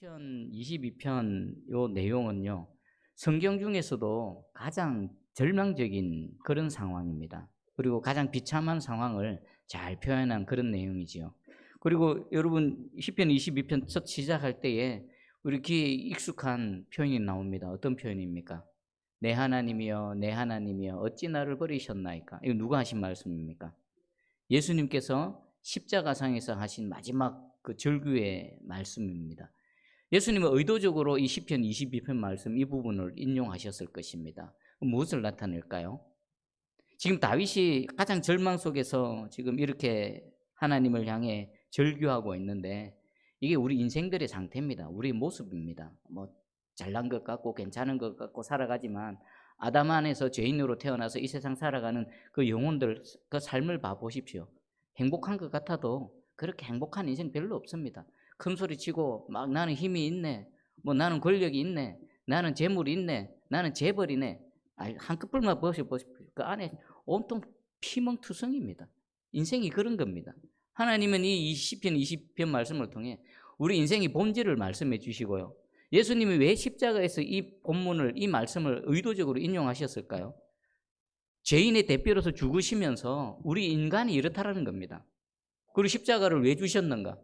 시편 22편 요 내용은요. 성경 중에서도 가장 절망적인 그런 상황입니다. 그리고 가장 비참한 상황을 잘 표현한 그런 내용이지요. 그리고 여러분 시편 22편 첫 시작할 때에 우리 귀에 익숙한 표현이 나옵니다. 어떤 표현입니까? 내 하나님이여 내 하나님이여 어찌 나를 버리셨나이까? 이거 누가 하신 말씀입니까? 예수님께서 십자가상에서 하신 마지막 그 절규의 말씀입니다. 예수님은 의도적으로 이 시편 22편 말씀 이 부분을 인용하셨을 것입니다. 무엇을 나타낼까요? 지금 다윗이 가장 절망 속에서 지금 이렇게 하나님을 향해 절규하고 있는데 이게 우리 인생들의 상태입니다. 우리의 모습입니다. 뭐 잘난 것 같고 괜찮은 것 같고 살아가지만 아담 안에서 죄인으로 태어나서 이 세상 살아가는 그 영혼들 그 삶을 봐보십시오. 행복한 것 같아도 그렇게 행복한 인생 별로 없습니다. 큰 소리 치고 막 나는 힘이 있네, 뭐 나는 권력이 있네, 나는 재물이 있네, 나는 재벌이네. 한꺼풀만 보십시오. 그 안에 온통 피멍투성입니다. 인생이 그런 겁니다. 하나님은 이 시편 20편 말씀을 통해 우리 인생의 본질을 말씀해 주시고요. 예수님이 왜 십자가에서 이 본문을 이 말씀을 의도적으로 인용하셨을까요? 죄인의 대표로서 죽으시면서 우리 인간이 이렇다라는 겁니다. 그리고 십자가를 왜 주셨는가?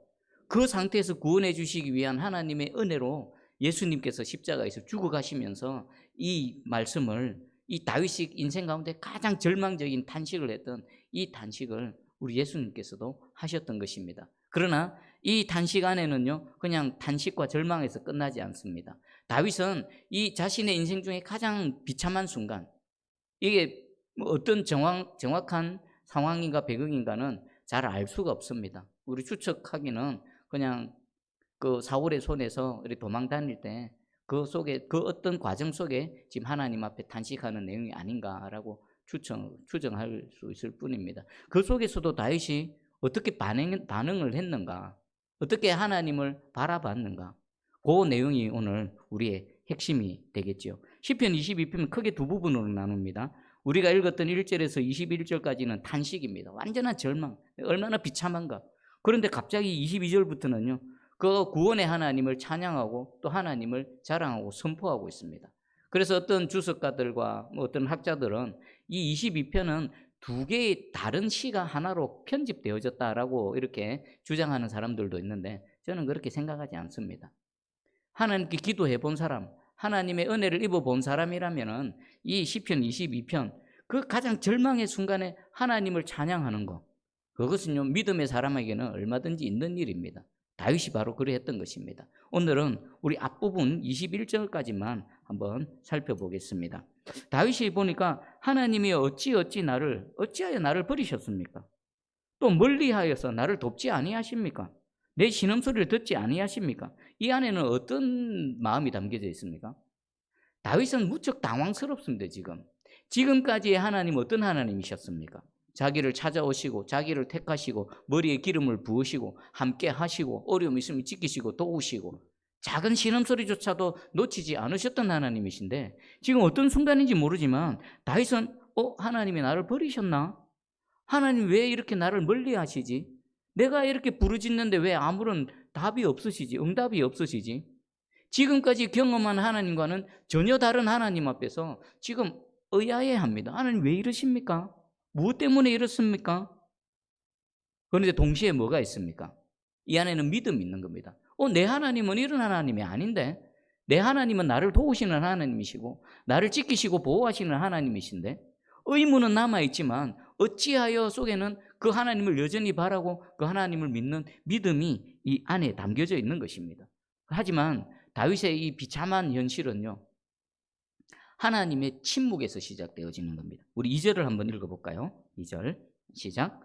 그 상태에서 구원해 주시기 위한 하나님의 은혜로 예수님께서 십자가에서 죽어가시면서 이 말씀을 이 다윗식 인생 가운데 가장 절망적인 탄식을 했던 이 탄식을 우리 예수님께서도 하셨던 것입니다. 그러나 이 탄식 안에는요 그냥 탄식과 절망에서 끝나지 않습니다. 다윗은 이 자신의 인생 중에 가장 비참한 순간, 이게 어떤 정확한 상황인가 배경인가는 잘 알 수가 없습니다. 우리 추측하기는 그냥 그 사울의 손에서 이렇게 도망 다닐 때 그 속에 그 어떤 과정 속에 지금 하나님 앞에 탄식하는 내용이 아닌가라고 추정할 수 있을 뿐입니다. 그 속에서도 다윗이 어떻게 반응을 했는가, 어떻게 하나님을 바라봤는가, 그 내용이 오늘 우리의 핵심이 되겠죠. 시편 22편 크게 두 부분으로 나눕니다. 우리가 읽었던 1절에서 21절까지는 탄식입니다. 완전한 절망, 얼마나 비참한가. 그런데 갑자기 22절부터는요 그 구원의 하나님을 찬양하고 또 하나님을 자랑하고 선포하고 있습니다. 그래서 어떤 주석가들과 어떤 학자들은 이 22편은 두 개의 다른 시가 하나로 편집되어졌다라고 이렇게 주장하는 사람들도 있는데 저는 그렇게 생각하지 않습니다. 하나님께 기도해 본 사람, 하나님의 은혜를 입어 본 사람이라면은 이 시편 22편 그 가장 절망의 순간에 하나님을 찬양하는 것, 그것은요 믿음의 사람에게는 얼마든지 있는 일입니다. 다윗이 바로 그랬던 것입니다. 오늘은 우리 앞부분 21절까지만 한번 살펴보겠습니다. 다윗이 보니까 하나님이 어찌하여 나를 버리셨습니까? 또 멀리하여서 나를 돕지 아니하십니까? 내 신음소리를 듣지 아니하십니까? 이 안에는 어떤 마음이 담겨져 있습니까? 다윗은 무척 당황스럽습니다. 지금까지의 하나님 어떤 하나님이셨습니까? 자기를 찾아오시고 자기를 택하시고 머리에 기름을 부으시고 함께 하시고 어려움 있으면 지키시고 도우시고 작은 신음소리조차도 놓치지 않으셨던 하나님이신데 지금 어떤 순간인지 모르지만 다윗은 하나님이 나를 버리셨나? 하나님 왜 이렇게 나를 멀리하시지? 내가 이렇게 부르짖는데 왜 아무런 답이 없으시지? 응답이 없으시지? 지금까지 경험한 하나님과는 전혀 다른 하나님 앞에서 지금 의아해합니다. 하나님 왜 이러십니까? 무엇 때문에 이렇습니까? 그런데 동시에 뭐가 있습니까? 이 안에는 믿음이 있는 겁니다. 내 하나님은 이런 하나님이 아닌데, 내 하나님은 나를 도우시는 하나님이시고 나를 지키시고 보호하시는 하나님이신데 의문은 남아있지만 어찌하여 속에는 그 하나님을 여전히 바라고 그 하나님을 믿는 믿음이 이 안에 담겨져 있는 것입니다. 하지만 다윗의 이 비참한 현실은요 하나님의 침묵에서 시작되어지는 겁니다. 우리 2절을 한번 읽어볼까요? 2절 시작.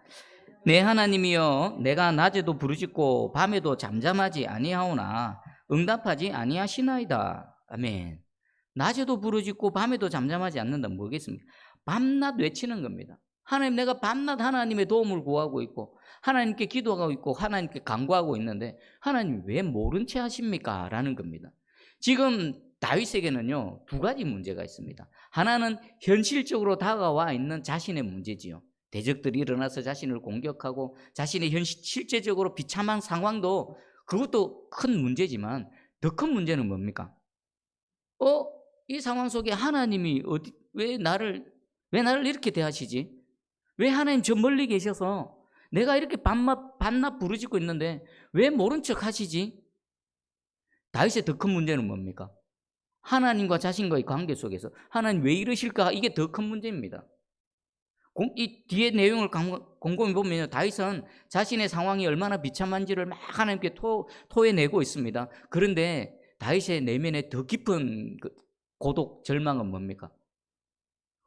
내 하나님이여 내가 낮에도 부르짖고 밤에도 잠잠하지 아니하오나 응답하지 아니하시나이다. 아멘. 낮에도 부르짖고 밤에도 잠잠하지 않는다면 뭐겠습니까? 밤낮 외치는 겁니다. 하나님, 내가 밤낮 하나님의 도움을 구하고 있고 하나님께 기도하고 있고 하나님께 간구하고 있는데 하나님 왜 모른 채 하십니까? 라는 겁니다. 지금 다윗에게는요 두 가지 문제가 있습니다. 하나는 현실적으로 다가와 있는 자신의 문제지요. 대적들이 일어나서 자신을 공격하고 자신의 실제적으로 비참한 상황도 그것도 큰 문제지만 더 큰 문제는 뭡니까? 이 상황 속에 하나님이 왜 나를 이렇게 대하시지? 왜 하나님 저 멀리 계셔서 내가 이렇게 반납 부르짖고 있는데 왜 모른 척 하시지? 다윗의 더 큰 문제는 뭡니까? 하나님과 자신과의 관계 속에서 하나님 왜 이러실까? 이게 더 큰 문제입니다. 이 뒤에 내용을 곰곰이 보면 다윗은 자신의 상황이 얼마나 비참한지를 막 하나님께 토해내고 있습니다. 그런데 다윗의 내면에 더 깊은 고독, 절망은 뭡니까?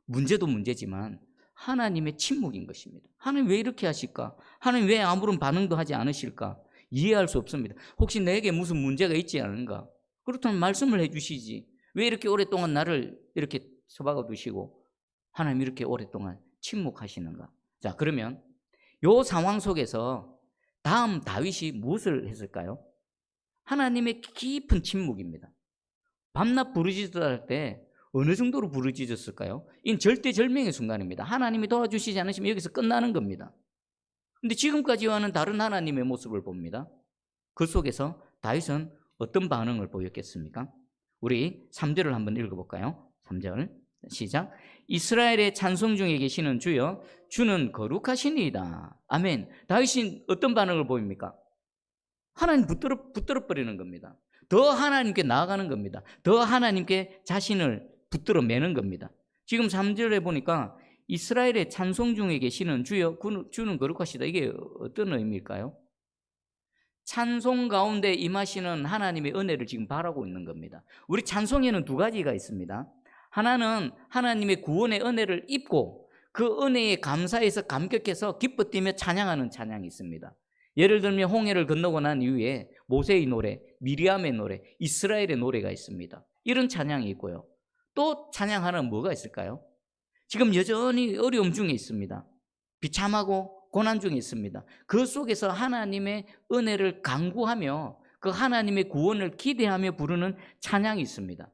문제도 문제지만 하나님의 침묵인 것입니다. 하나님 왜 이렇게 하실까? 하나님 왜 아무런 반응도 하지 않으실까? 이해할 수 없습니다. 혹시 내게 무슨 문제가 있지 않은가? 그렇다면 말씀을 해주시지. 왜 이렇게 오랫동안 나를 이렇게 처박아 두시고 하나님 이렇게 오랫동안 침묵하시는가? 자, 그러면 이 상황 속에서 다음 다윗이 무엇을 했을까요? 하나님의 깊은 침묵입니다. 밤낮 부르짖을 때 어느 정도로 부르짖었을까요? 이건 절대절명의 순간입니다. 하나님이 도와주시지 않으시면 여기서 끝나는 겁니다. 그런데 지금까지와는 다른 하나님의 모습을 봅니다. 그 속에서 다윗은 어떤 반응을 보였겠습니까? 우리 3절을 한번 읽어볼까요? 3절 시작. 이스라엘의 찬송 중에 계시는 주여, 주는 거룩하시니이다. 아멘. 다윗이 어떤 반응을 보입니까? 하나님 붙들어 버리는 겁니다. 더 하나님께 나아가는 겁니다. 더 하나님께 자신을 붙들어 매는 겁니다. 지금 3절에 보니까 이스라엘의 찬송 중에 계시는 주여, 주는 거룩하시다. 이게 어떤 의미일까요? 찬송 가운데 임하시는 하나님의 은혜를 지금 바라고 있는 겁니다. 우리 찬송에는 두 가지가 있습니다. 하나는 하나님의 구원의 은혜를 입고 그 은혜에 감사해서 감격해서 기뻐 뛰며 찬양하는 찬양이 있습니다. 예를 들면 홍해를 건너고 난 이후에 모세의 노래, 미리암의 노래, 이스라엘의 노래가 있습니다. 이런 찬양이 있고요. 또 찬양 하나는 뭐가 있을까요? 지금 여전히 어려움 중에 있습니다. 비참하고 고난 중에 있습니다. 그 속에서 하나님의 은혜를 간구하며 그 하나님의 구원을 기대하며 부르는 찬양이 있습니다.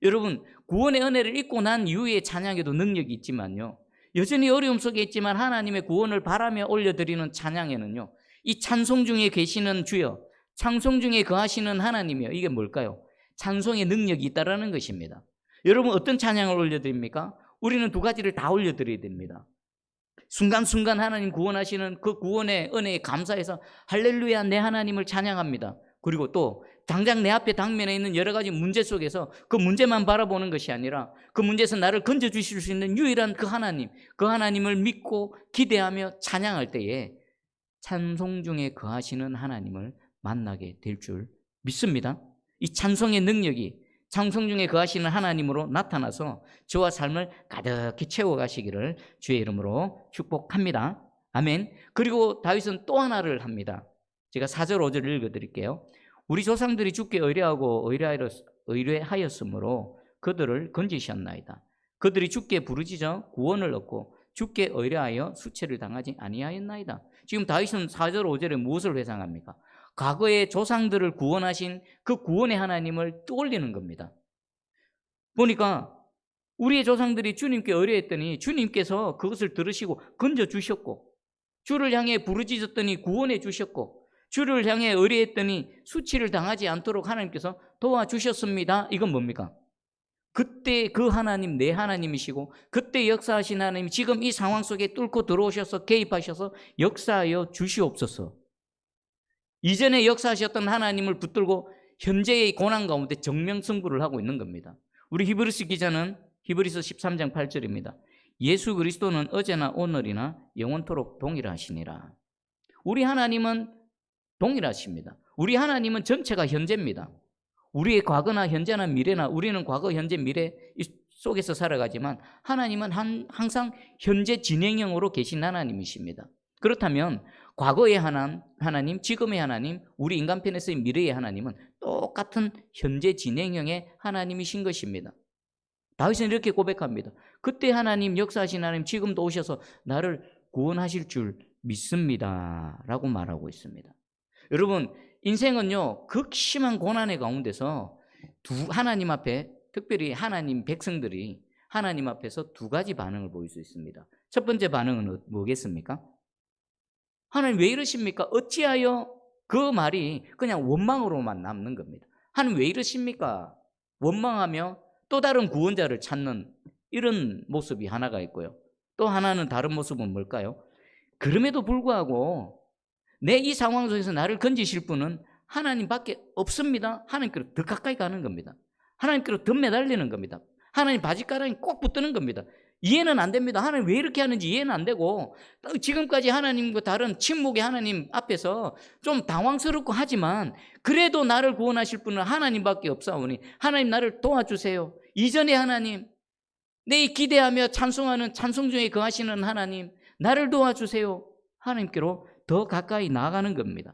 여러분, 구원의 은혜를 입고 난 이후에 찬양에도 능력이 있지만요, 여전히 어려움 속에 있지만 하나님의 구원을 바라며 올려드리는 찬양에는요, 이 찬송 중에 계시는 주여, 찬송 중에 거하시는 하나님이요, 이게 뭘까요? 찬송의 능력이 있다라는 것입니다. 여러분, 어떤 찬양을 올려드립니까? 우리는 두 가지를 다 올려드려야 됩니다. 순간순간 하나님 구원하시는 그 구원의 은혜에 감사해서 할렐루야 내 하나님을 찬양합니다. 그리고 또 당장 내 앞에 당면에 있는 여러 가지 문제 속에서 그 문제만 바라보는 것이 아니라 그 문제에서 나를 건져주실 수 있는 유일한 그 하나님을 믿고 기대하며 찬양할 때에 찬송 중에 거하시는 하나님을 만나게 될 줄 믿습니다. 이 찬송의 능력이 찬송 중에 거하시는 하나님으로 나타나서 저와 삶을 가득히 채워가시기를 주의 이름으로 축복합니다. 아멘. 그리고 다윗은 또 하나를 합니다. 제가 4절 5절을 읽어드릴게요. 우리 조상들이 주께 의뢰하였으므로 그들을 건지셨나이다. 그들이 주께 부르짖어 구원을 얻고 주께 의뢰하여 수치를 당하지 아니하였나이다. 지금 다윗은 4절 5절에 무엇을 회상합니까? 과거의 조상들을 구원하신 그 구원의 하나님을 떠올리는 겁니다. 보니까 우리의 조상들이 주님께 의뢰했더니 주님께서 그것을 들으시고 건져주셨고, 주를 향해 부르짖었더니 구원해 주셨고, 주를 향해 의뢰했더니 수치를 당하지 않도록 하나님께서 도와주셨습니다. 이건 뭡니까? 그때 그 하나님 내 하나님이시고 그때 역사하신 하나님 지금 이 상황 속에 뚫고 들어오셔서 개입하셔서 역사하여 주시옵소서. 이전에 역사하셨던 하나님을 붙들고 현재의 고난 가운데 정명승부를 하고 있는 겁니다. 우리 히브리서 기자는 히브리서 13장 8절입니다. 예수 그리스도는 어제나 오늘이나 영원토록 동일하시니라. 우리 하나님은 동일하십니다. 우리 하나님은 전체가 현재입니다. 우리의 과거나 현재나 미래나 우리는 과거, 현재, 미래 속에서 살아가지만 하나님은 항상 현재 진행형으로 계신 하나님이십니다. 그렇다면 과거의 하나님, 지금의 하나님, 우리 인간편에서의 미래의 하나님은 똑같은 현재 진행형의 하나님이신 것입니다. 다윗은 이렇게 고백합니다. 그때 하나님, 역사하신 하나님 지금도 오셔서 나를 구원하실 줄 믿습니다 라고 말하고 있습니다. 여러분, 인생은요 극심한 고난의 가운데서 하나님 앞에, 특별히 하나님 백성들이 하나님 앞에서 두 가지 반응을 보일 수 있습니다. 첫 번째 반응은 뭐겠습니까? 하나님 왜 이러십니까? 어찌하여? 그 말이 그냥 원망으로만 남는 겁니다. 하나님 왜 이러십니까? 원망하며 또 다른 구원자를 찾는 이런 모습이 하나가 있고요. 또 하나는 다른 모습은 뭘까요? 그럼에도 불구하고 내 이 상황 속에서 나를 건지실 분은 하나님밖에 없습니다. 하나님께로 더 가까이 가는 겁니다. 하나님께로 더 매달리는 겁니다. 하나님 바지가랑이 꼭 붙드는 겁니다. 이해는 안 됩니다. 하나님 왜 이렇게 하는지 이해는 안 되고, 지금까지 하나님과 다른 침묵의 하나님 앞에서 좀 당황스럽고 하지만 그래도 나를 구원하실 분은 하나님밖에 없사오니 하나님 나를 도와주세요. 이전에 하나님, 내 기대하며 찬송하는 찬송 중에 거하시는 하나님, 나를 도와주세요. 하나님께로 더 가까이 나아가는 겁니다.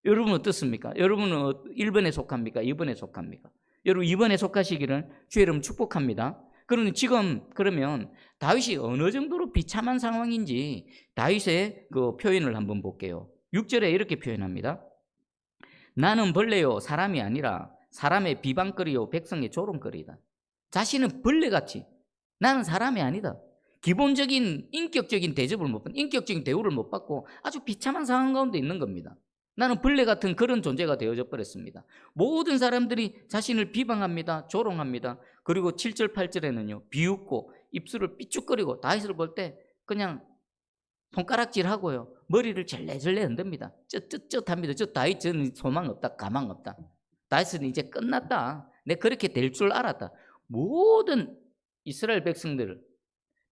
여러분 어떻습니까? 여러분은 1번에 속합니까? 2번에 속합니까? 여러분 2번에 속하시기를 주의 이름 축복합니다. 그러면 지금 그러면 다윗이 어느 정도로 비참한 상황인지 다윗의 그 표현을 한번 볼게요. 6절에 이렇게 표현합니다. 나는 벌레요 사람이 아니라 사람의 비방거리요 백성의 조롱거리다. 자신은 벌레같이 나는 사람이 아니다. 기본적인 인격적인 대접을 못 받고 인격적인 대우를 못 받고 아주 비참한 상황 가운데 있는 겁니다. 나는 벌레 같은 그런 존재가 되어져 버렸습니다. 모든 사람들이 자신을 비방합니다. 조롱합니다. 그리고 7절 8절에는요. 비웃고 입술을 삐죽거리고 다윗을 볼 때 그냥 손가락질하고요. 머리를 절레절레 흔듭니다. 쯧쯧쯧합니다. 저 다윗 저는 소망 없다. 가망 없다. 다윗은 이제 끝났다. 내가 그렇게 될 줄 알았다. 모든 이스라엘 백성들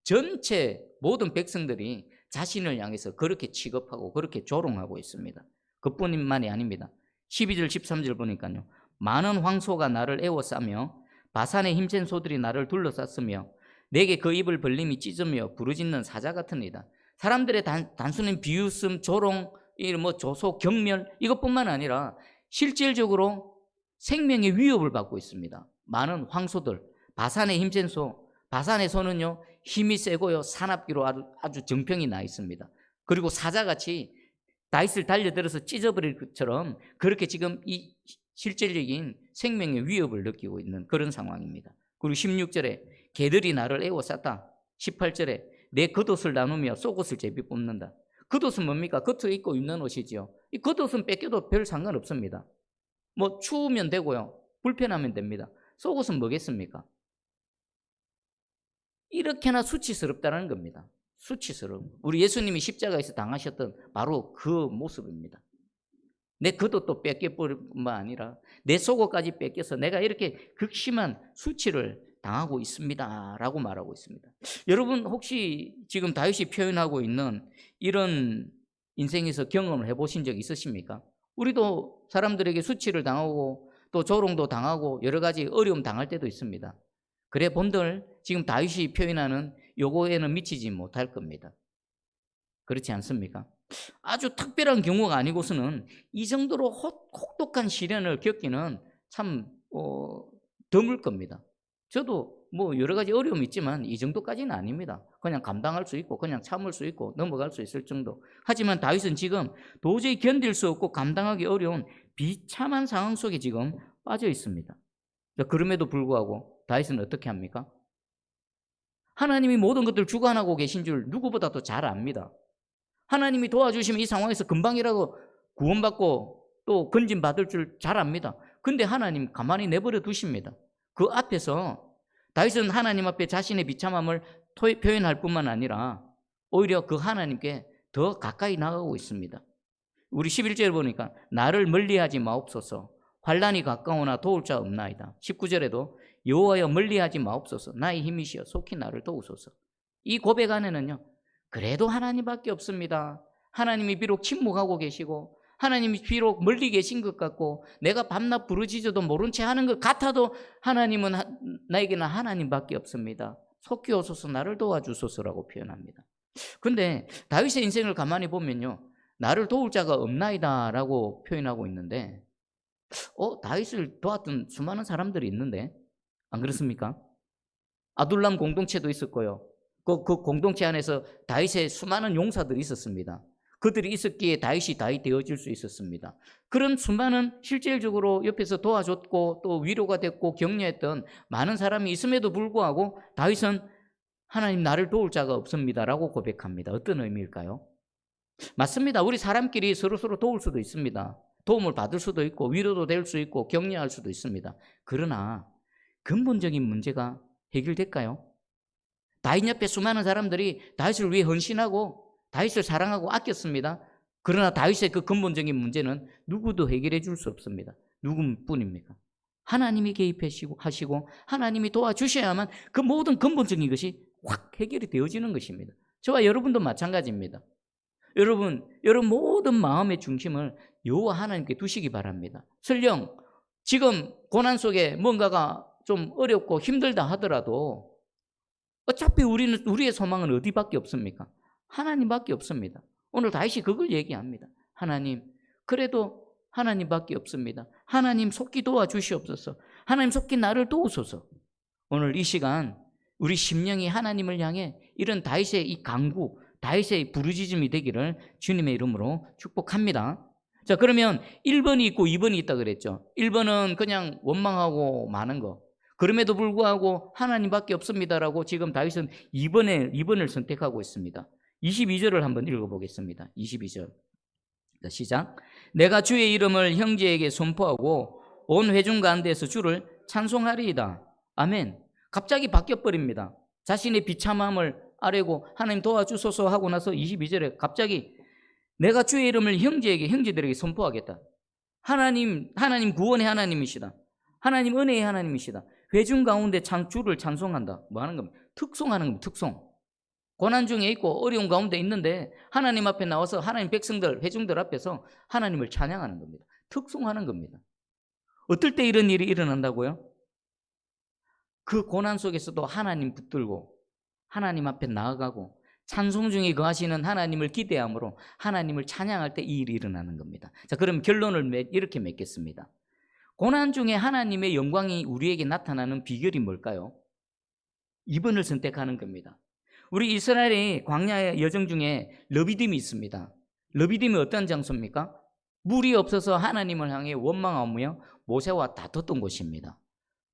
전체 모든 백성들이 자신을 향해서 그렇게 취급하고 그렇게 조롱하고 있습니다. 그뿐만이 아닙니다. 12절 13절 보니까요. 많은 황소가 나를 에워싸며 바산의 힘센 소들이 나를 둘러쌌으며 내게 그 입을 벌림이 찢으며 부르짖는 사자 같으니이다. 사람들의 단순한 비웃음, 조롱, 뭐 조소, 경멸 이것뿐만 아니라 실질적으로 생명의 위협을 받고 있습니다. 많은 황소들, 바산의 힘센 소, 바산의 소는요 힘이 세고요 사납기로 아주 정평이 나 있습니다. 그리고 사자같이 다윗을 달려들어서 찢어버릴 것처럼 그렇게 지금 이 실질적인 생명의 위협을 느끼고 있는 그런 상황입니다. 그리고 16절에 개들이 나를 에워쌌다. 18절에 내 겉옷을 나누며 속옷을 제비 뽑는다. 겉옷은 뭡니까? 겉을 입고 입는 옷이지요. 이 겉옷은 뺏겨도 별 상관없습니다. 뭐 추우면 되고요 불편하면 됩니다. 속옷은 뭐겠습니까? 이렇게나 수치스럽다는 겁니다. 수치스러움. 우리 예수님이 십자가에서 당하셨던 바로 그 모습입니다. 내 겉옷도 뺏겨버릴 뿐만 아니라 내 속옷까지 뺏겨서 내가 이렇게 극심한 수치를 당하고 있습니다 라고 말하고 있습니다. 여러분 혹시 지금 다윗이 표현하고 있는 이런 인생에서 경험을 해보신 적 있으십니까? 우리도 사람들에게 수치를 당하고 또 조롱도 당하고 여러 가지 어려움 당할 때도 있습니다. 그래 본들 지금 다윗이 표현하는 요거에는 미치지 못할 겁니다. 그렇지 않습니까? 아주 특별한 경우가 아니고서는 이 정도로 혹독한 시련을 겪기는 참 드물 겁니다. 저도 뭐 여러 가지 어려움이 있지만 이 정도까지는 아닙니다. 그냥 감당할 수 있고 그냥 참을 수 있고 넘어갈 수 있을 정도. 하지만 다윗은 지금 도저히 견딜 수 없고 감당하기 어려운 비참한 상황 속에 지금 빠져 있습니다. 그럼에도 불구하고 다윗은 어떻게 합니까? 하나님이 모든 것들을 주관하고 계신 줄 누구보다도 잘 압니다. 하나님이 도와주시면 이 상황에서 금방이라도 구원받고 또 건진받을 줄 잘 압니다. 근데 하나님 가만히 내버려 두십니다. 그 앞에서 다윗은 하나님 앞에 자신의 비참함을 표현할 뿐만 아니라 오히려 그 하나님께 더 가까이 나가고 있습니다. 우리 11절에 보니까 나를 멀리하지 마옵소서 환난이 가까우나 도울 자 없나이다. 19절에도 여호와여 멀리하지 마옵소서 나의 힘이시여 속히 나를 도우소서. 이 고백 안에는요 그래도 하나님밖에 없습니다. 하나님이 비록 침묵하고 계시고 하나님이 비록 멀리 계신 것 같고 내가 밤낮 부르짖어도 모른 채 하는 것 같아도 하나님은 나에게는 하나님밖에 없습니다. 속히 오소서 나를 도와주소서라고 표현합니다. 그런데 다윗의 인생을 가만히 보면요 나를 도울 자가 없나이다 라고 표현하고 있는데 다윗을 도왔던 수많은 사람들이 있는데 안 그렇습니까? 아둘람 공동체도 있었고요. 그 공동체 안에서 다윗의 수많은 용사들이 있었습니다. 그들이 있었기에 다윗이 다윗 되어질 수 있었습니다. 그런 수많은 실질적으로 옆에서 도와줬고 또 위로가 됐고 격려했던 많은 사람이 있음에도 불구하고 다윗은 하나님 나를 도울 자가 없습니다 라고 고백합니다. 어떤 의미일까요? 맞습니다. 우리 사람끼리 서로서로 도울 수도 있습니다. 도움을 받을 수도 있고 위로도 될 수 있고 격려할 수도 있습니다. 그러나 근본적인 문제가 해결될까요? 다윗 옆에 수많은 사람들이 다윗을 위해 헌신하고 다윗을 사랑하고 아꼈습니다. 그러나 다윗의 그 근본적인 문제는 누구도 해결해 줄 수 없습니다. 누구뿐입니까? 하나님이 개입하시고 하나님이 도와주셔야만 그 모든 근본적인 것이 확 해결이 되어지는 것입니다. 저와 여러분도 마찬가지입니다. 여러분 모든 마음의 중심을 여호와 하나님께 두시기 바랍니다. 설령 지금 고난 속에 뭔가가 좀 어렵고 힘들다 하더라도 어차피 우리의 소망은 어디밖에 없습니까? 하나님밖에 없습니다. 오늘 다윗이 그걸 얘기합니다. 하나님, 그래도 하나님밖에 없습니다. 하나님 속히 도와주시옵소서. 하나님 속히 나를 도우소서. 오늘 이 시간 우리 심령이 하나님을 향해 이런 다윗의 이 간구, 다윗의 부르짖음이 되기를 주님의 이름으로 축복합니다. 자, 그러면 1번이 있고 2번이 있다 그랬죠. 1번은 그냥 원망하고 마는 거. 그럼에도 불구하고 하나님밖에 없습니다라고 지금 다윗은 2번을 선택하고 있습니다. 22절을 한번 읽어보겠습니다. 22절. 자, 시작. 내가 주의 이름을 형제에게 선포하고 온 회중 가운데서 주를 찬송하리이다. 아멘. 갑자기 바뀌어버립니다. 자신의 비참함을 아뢰고 하나님 도와주소서 하고 나서 22절에 갑자기 내가 주의 이름을 형제들에게 선포하겠다. 하나님 구원의 하나님이시다. 하나님 은혜의 하나님이시다. 회중 가운데 주를 찬송한다. 뭐 하는 겁니까? 특송하는 겁니다. 특송. 고난 중에 있고 어려운 가운데 있는데 하나님 앞에 나와서 하나님 백성들, 회중들 앞에서 하나님을 찬양하는 겁니다. 특송하는 겁니다. 어떨 때 이런 일이 일어난다고요? 그 고난 속에서도 하나님 붙들고 하나님 앞에 나아가고 찬송 중에 거하시는 하나님을 기대함으로 하나님을 찬양할 때 이 일이 일어나는 겁니다. 자, 그럼 결론을 이렇게 맺겠습니다. 고난 중에 하나님의 영광이 우리에게 나타나는 비결이 뭘까요? 2번을 선택하는 겁니다. 우리 이스라엘의 광야의 여정 중에 르비딤이 있습니다. 르비딤이 어떤 장소입니까? 물이 없어서 하나님을 향해 원망하며 모세와 다퉜던 곳입니다.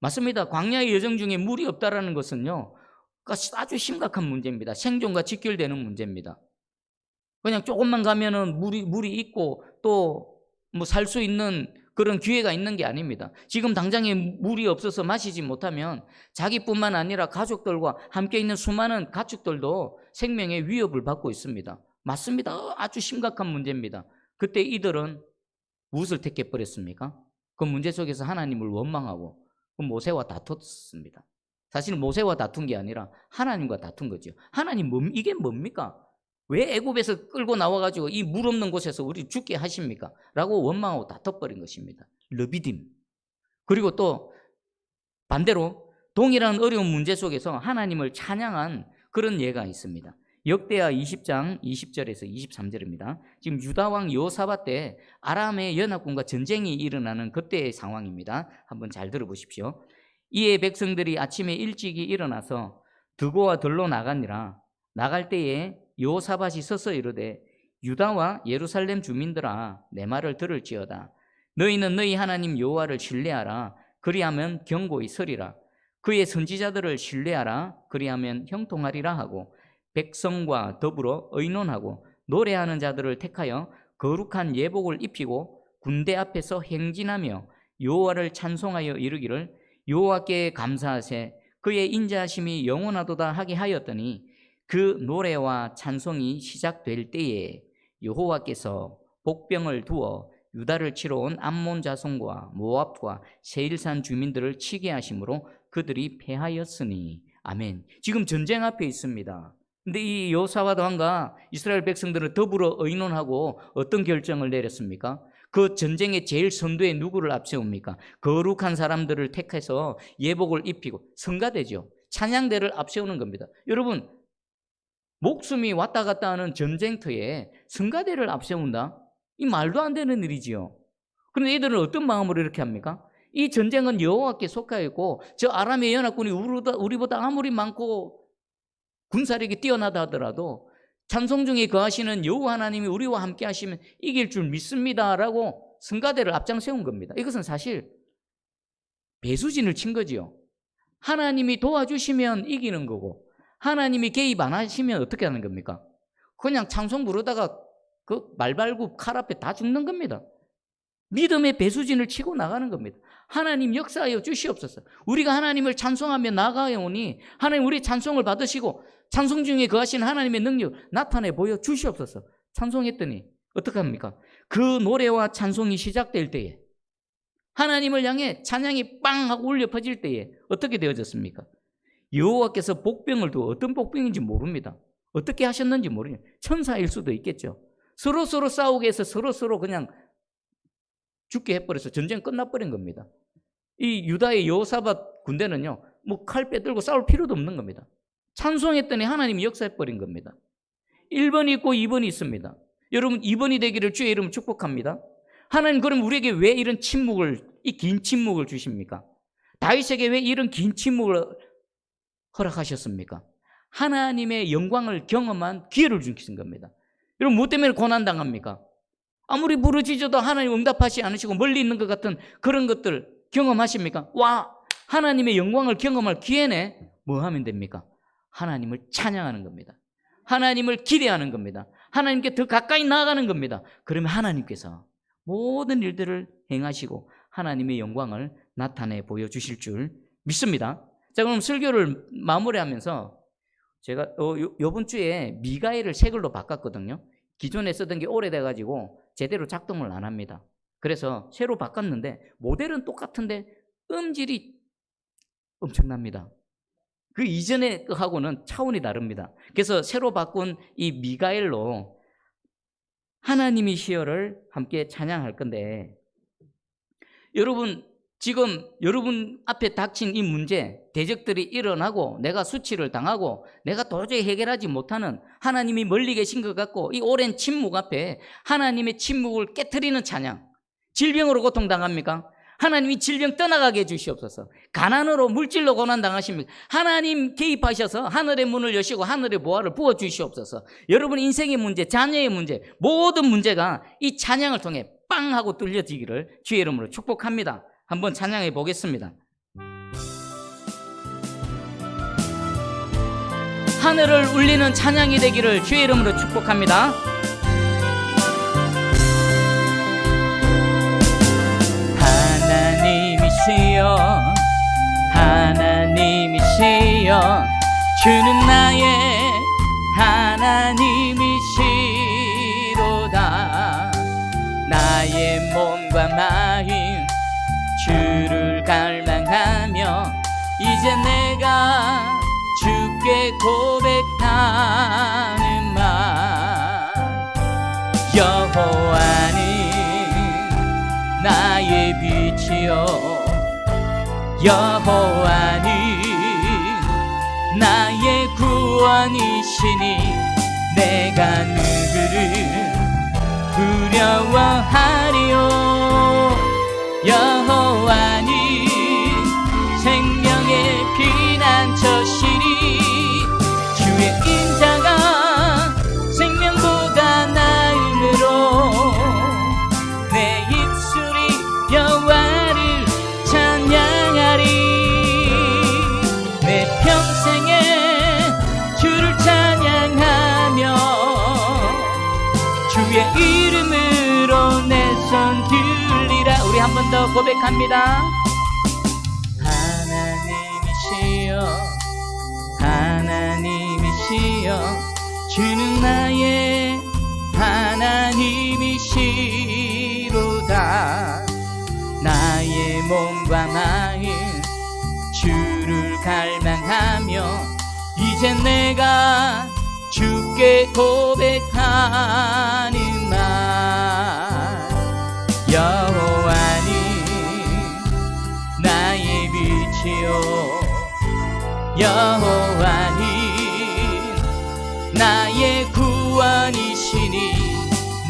맞습니다. 광야의 여정 중에 물이 없다라는 것은요, 아주 심각한 문제입니다. 생존과 직결되는 문제입니다. 그냥 조금만 가면은 물이 있고 또 뭐 살 수 있는 그런 기회가 있는 게 아닙니다. 지금 당장에 물이 없어서 마시지 못하면 자기뿐만 아니라 가족들과 함께 있는 수많은 가축들도 생명의 위협을 받고 있습니다. 맞습니다. 아주 심각한 문제입니다. 그때 이들은 무엇을 택해버렸습니까? 그 문제 속에서 하나님을 원망하고 모세와 다퉜습니다. 사실 모세와 다툰 게 아니라 하나님과 다툰 거죠. 하나님 이게 뭡니까? 왜 애굽에서 끌고 나와가지고 이 물 없는 곳에서 우리 죽게 하십니까? 라고 원망하고 다퉈버린 것입니다. 르비딤. 그리고 또 반대로 동일한 어려운 문제 속에서 하나님을 찬양한 그런 예가 있습니다. 역대하 20장 20절에서 23절입니다. 지금 유다왕 여호사밧 때 아람의 연합군과 전쟁이 일어나는 그때의 상황입니다. 한번 잘 들어보십시오. 이에 백성들이 아침에 일찍이 일어나서 드고와 들로 나가니라. 나갈 때에 여호사밧이 서서 이르되 유다와 예루살렘 주민들아 내 말을 들을지어다. 너희는 너희 하나님 여호와를 신뢰하라. 그리하면 견고히 서리라. 그의 선지자들을 신뢰하라. 그리하면 형통하리라 하고 백성과 더불어 의논하고 노래하는 자들을 택하여 거룩한 예복을 입히고 군대 앞에서 행진하며 여호와를 찬송하여 이르기를 여호와께 감사하세 그의 인자하심이 영원하도다 하게 하였더니 그 노래와 찬송이 시작될 때에 여호와께서 복병을 두어 유다를 치러 온 암몬 자손과 모압과 세일산 주민들을 치게 하심으로 그들이 패하였으니. 아멘. 지금 전쟁 앞에 있습니다. 근데 이 여호사밧 왕과 이스라엘 백성들은 더불어 의논하고 어떤 결정을 내렸습니까? 그 전쟁의 제일 선두에 누구를 앞세웁니까? 거룩한 사람들을 택해서 예복을 입히고 성가대죠. 찬양대를 앞세우는 겁니다. 여러분, 목숨이 왔다 갔다 하는 전쟁터에 성가대를 앞세운다? 이 말도 안 되는 일이지요. 그런데 이들은 어떤 마음으로 이렇게 합니까? 이 전쟁은 여호와께 속하여 있고 저 아람의 연합군이 우리보다 아무리 많고 군사력이 뛰어나다 하더라도 찬송 중에 거하시는 여호와 하나님이 우리와 함께 하시면 이길 줄 믿습니다라고 성가대를 앞장세운 겁니다. 이것은 사실 배수진을 친 거지요. 하나님이 도와주시면 이기는 거고 하나님이 개입 안 하시면 어떻게 하는 겁니까? 그냥 찬송 부르다가 그 말발굽 칼 앞에 다 죽는 겁니다. 믿음의 배수진을 치고 나가는 겁니다. 하나님 역사하여 주시옵소서. 우리가 하나님을 찬송하며 나가오니 하나님 우리 찬송을 받으시고 찬송 중에 거하신 하나님의 능력 나타내 보여 주시옵소서. 찬송했더니 어떻게 합니까? 그 노래와 찬송이 시작될 때에 하나님을 향해 찬양이 빵 하고 울려 퍼질 때에 어떻게 되어졌습니까? 여호와께서 복병을 두어 어떤 복병인지 모릅니다. 어떻게 하셨는지 모르겠어요. 천사일 수도 있겠죠. 서로 싸우게 해서 서로 그냥 죽게 해버려서 전쟁 끝나버린 겁니다. 이 유다의 여호사밧 군대는요, 뭐 칼 빼들고 싸울 필요도 없는 겁니다. 찬송했더니 하나님이 역사해버린 겁니다. 1번이 있고 2번이 있습니다. 여러분 2번이 되기를 주의 이름으로 축복합니다. 하나님 그럼 우리에게 왜 이런 이 긴 침묵을 주십니까? 다윗에게 왜 이런 긴 침묵을 허락하셨습니까? 하나님의 영광을 경험한 기회를 주신 겁니다. 여러분 뭐 때문에 고난당합니까? 아무리 부르짖어도 하나님 응답하지 않으시고 멀리 있는 것 같은 그런 것들 경험하십니까? 와, 하나님의 영광을 경험할 기회네. 뭐 하면 됩니까? 하나님을 찬양하는 겁니다. 하나님을 기대하는 겁니다. 하나님께 더 가까이 나아가는 겁니다. 그러면 하나님께서 모든 일들을 행하시고 하나님의 영광을 나타내 보여주실 줄 믿습니다. 자, 그럼 설교를 마무리하면서 제가 요번 주에 미가엘을 새 걸로 바꿨거든요. 기존에 쓰던 게 오래돼가지고 제대로 작동을 안 합니다. 그래서 새로 바꿨는데 모델은 똑같은데 음질이 엄청납니다. 그 이전에 거하고는 차원이 다릅니다. 그래서 새로 바꾼 이 미가엘로 하나님이시여를 함께 찬양할 건데, 여러분 지금 여러분 앞에 닥친 이 문제, 대적들이 일어나고 내가 수치를 당하고 내가 도저히 해결하지 못하는, 하나님이 멀리 계신 것 같고 이 오랜 침묵 앞에 하나님의 침묵을 깨트리는 찬양. 질병으로 고통당합니까? 하나님이 질병 떠나가게 해주시옵소서. 가난으로 물질로 고난당하십니까? 하나님 개입하셔서 하늘의 문을 여시고 하늘의 보화를 부어주시옵소서. 여러분 인생의 문제, 자녀의 문제, 모든 문제가 이 찬양을 통해 빵 하고 뚫려지기를 주의 이름으로 축복합니다. 한번 찬양해 보겠습니다. 하늘을 울리는 찬양이 되기를 주의 이름으로 축복합니다. 하나님이시여, 하나님이시여, 주는 나의 하나님이시로다. 나의 몸과 마음 주를 갈망하며 이제 내가 주께 고백하는 말. 여호와는 나의 빛이요, 여호와는 나의 구원이시니 내가 누구를 두려워하리요. 여호와는 생명의 피난처시니 주의 인자가 생명보다 나음으로 내 입술이 여호와를 찬양하리. 내 평생에 주를 찬양하며 주의 이름으로 내 손 들리라. 우리 한 번 더 고백합니다. 하나님이시여, 하나님이시여, 주는 나의 하나님이시로다. 나의 몸과 마음 주를 갈망하며 이제 내가 주께 고백하는 말. 여호와는 나의 빛이요, 여호와는 나의 구원이시니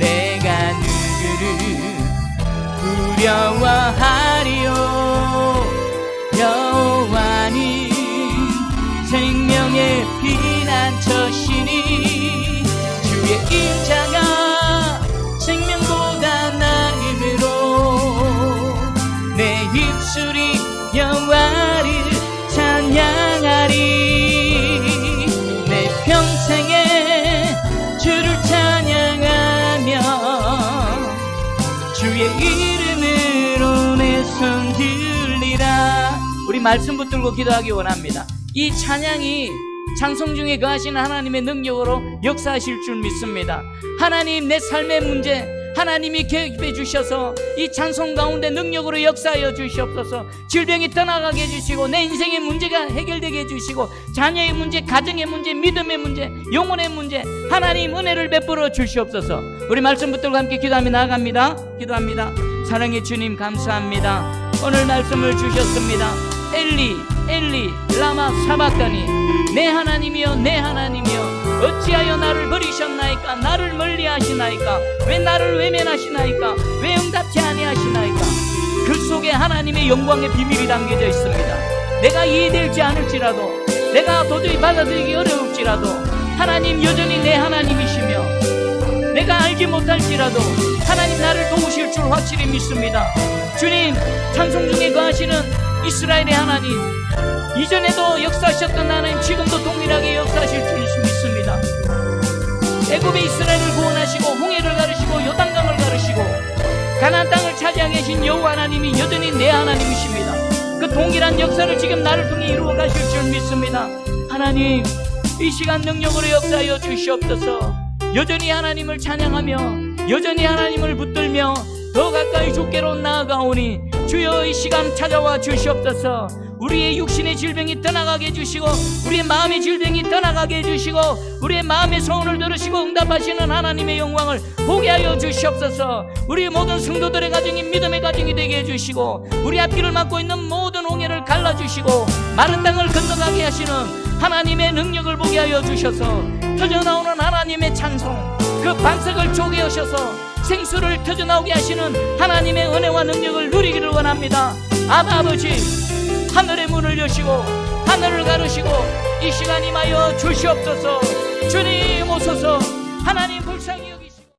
내가 누구를 두려워하리요. 여호와는 생명의 피난처시니 주의 인자가 생명보다 나음으로 내 입술이 여호와를 찬양하리. 내 평생에 주를 찬양하며 주의 이름 말씀 붙들고 기도하기 원합니다. 이 찬양이 찬송 중에 거하시는 하나님의 능력으로 역사하실 줄 믿습니다. 하나님, 내 삶의 문제 하나님이 개입해 주셔서 이 찬송 가운데 능력으로 역사하여 주시옵소서. 질병이 떠나가게 해주시고 내 인생의 문제가 해결되게 해주시고 자녀의 문제, 가정의 문제, 믿음의 문제, 영혼의 문제 하나님 은혜를 베풀어 주시옵소서. 우리 말씀 붙들고 함께 기도하며 나아갑니다. 기도합니다. 사랑의 주님 감사합니다. 오늘 말씀을 주셨습니다. 엘리 엘리 라마 사박다니, 내 하나님이여 내 하나님이여 어찌하여 나를 버리셨나이까? 나를 멀리하시나이까? 왜 나를 외면하시나이까? 왜 응답지 아니하시나이까? 그 속에 하나님의 영광의 비밀이 담겨져 있습니다. 내가 이해될지 않을지라도, 내가 도저히 받아들이기 어려울지라도 하나님 여전히 내 하나님이시며, 내가 알지 못할지라도 하나님 나를 도우실 줄 확실히 믿습니다. 주님, 찬송 중에 거하시는 이스라엘의 하나님, 이전에도 역사하셨던 하나님 지금도 동일하게 역사하실 줄 믿습니다. 애굽의 이스라엘을 구원하시고 홍해를 가르시고 요단강을 가르시고 가나안 땅을 차지하게 계신 여호와 하나님이 여전히 내 하나님이십니다. 그 동일한 역사를 지금 나를 통해 이루어 가실 줄 믿습니다. 하나님, 이 시간 능력으로 역사하여 주시옵소서. 여전히 하나님을 찬양하며 여전히 하나님을 붙들며 더 가까이 주께로 나아가오니 주여 이 시간 찾아와 주시옵소서. 우리의 육신의 질병이 떠나가게 해주시고 우리의 마음의 질병이 떠나가게 해주시고 우리의 마음의 소원을 들으시고 응답하시는 하나님의 영광을 보게 하여 주시옵소서. 우리 모든 성도들의 가정이 믿음의 가정이 되게 해주시고 우리 앞길을 막고 있는 모든 홍해를 갈라주시고 마른 땅을 건너가게 하시는 하나님의 능력을 보게 하여 주셔서 터져나오는 하나님의 찬송, 그 반석을 쪼개 오셔서 생수를 터져나오게 하시는 하나님의 은혜와 능력을 누리기를 원합니다. 아버지, 하늘의 문을 여시고 하늘을 가르시고 이 시간 임하여 주시옵소서. 주님 오소서. 하나님 불쌍히 여기시옵소서.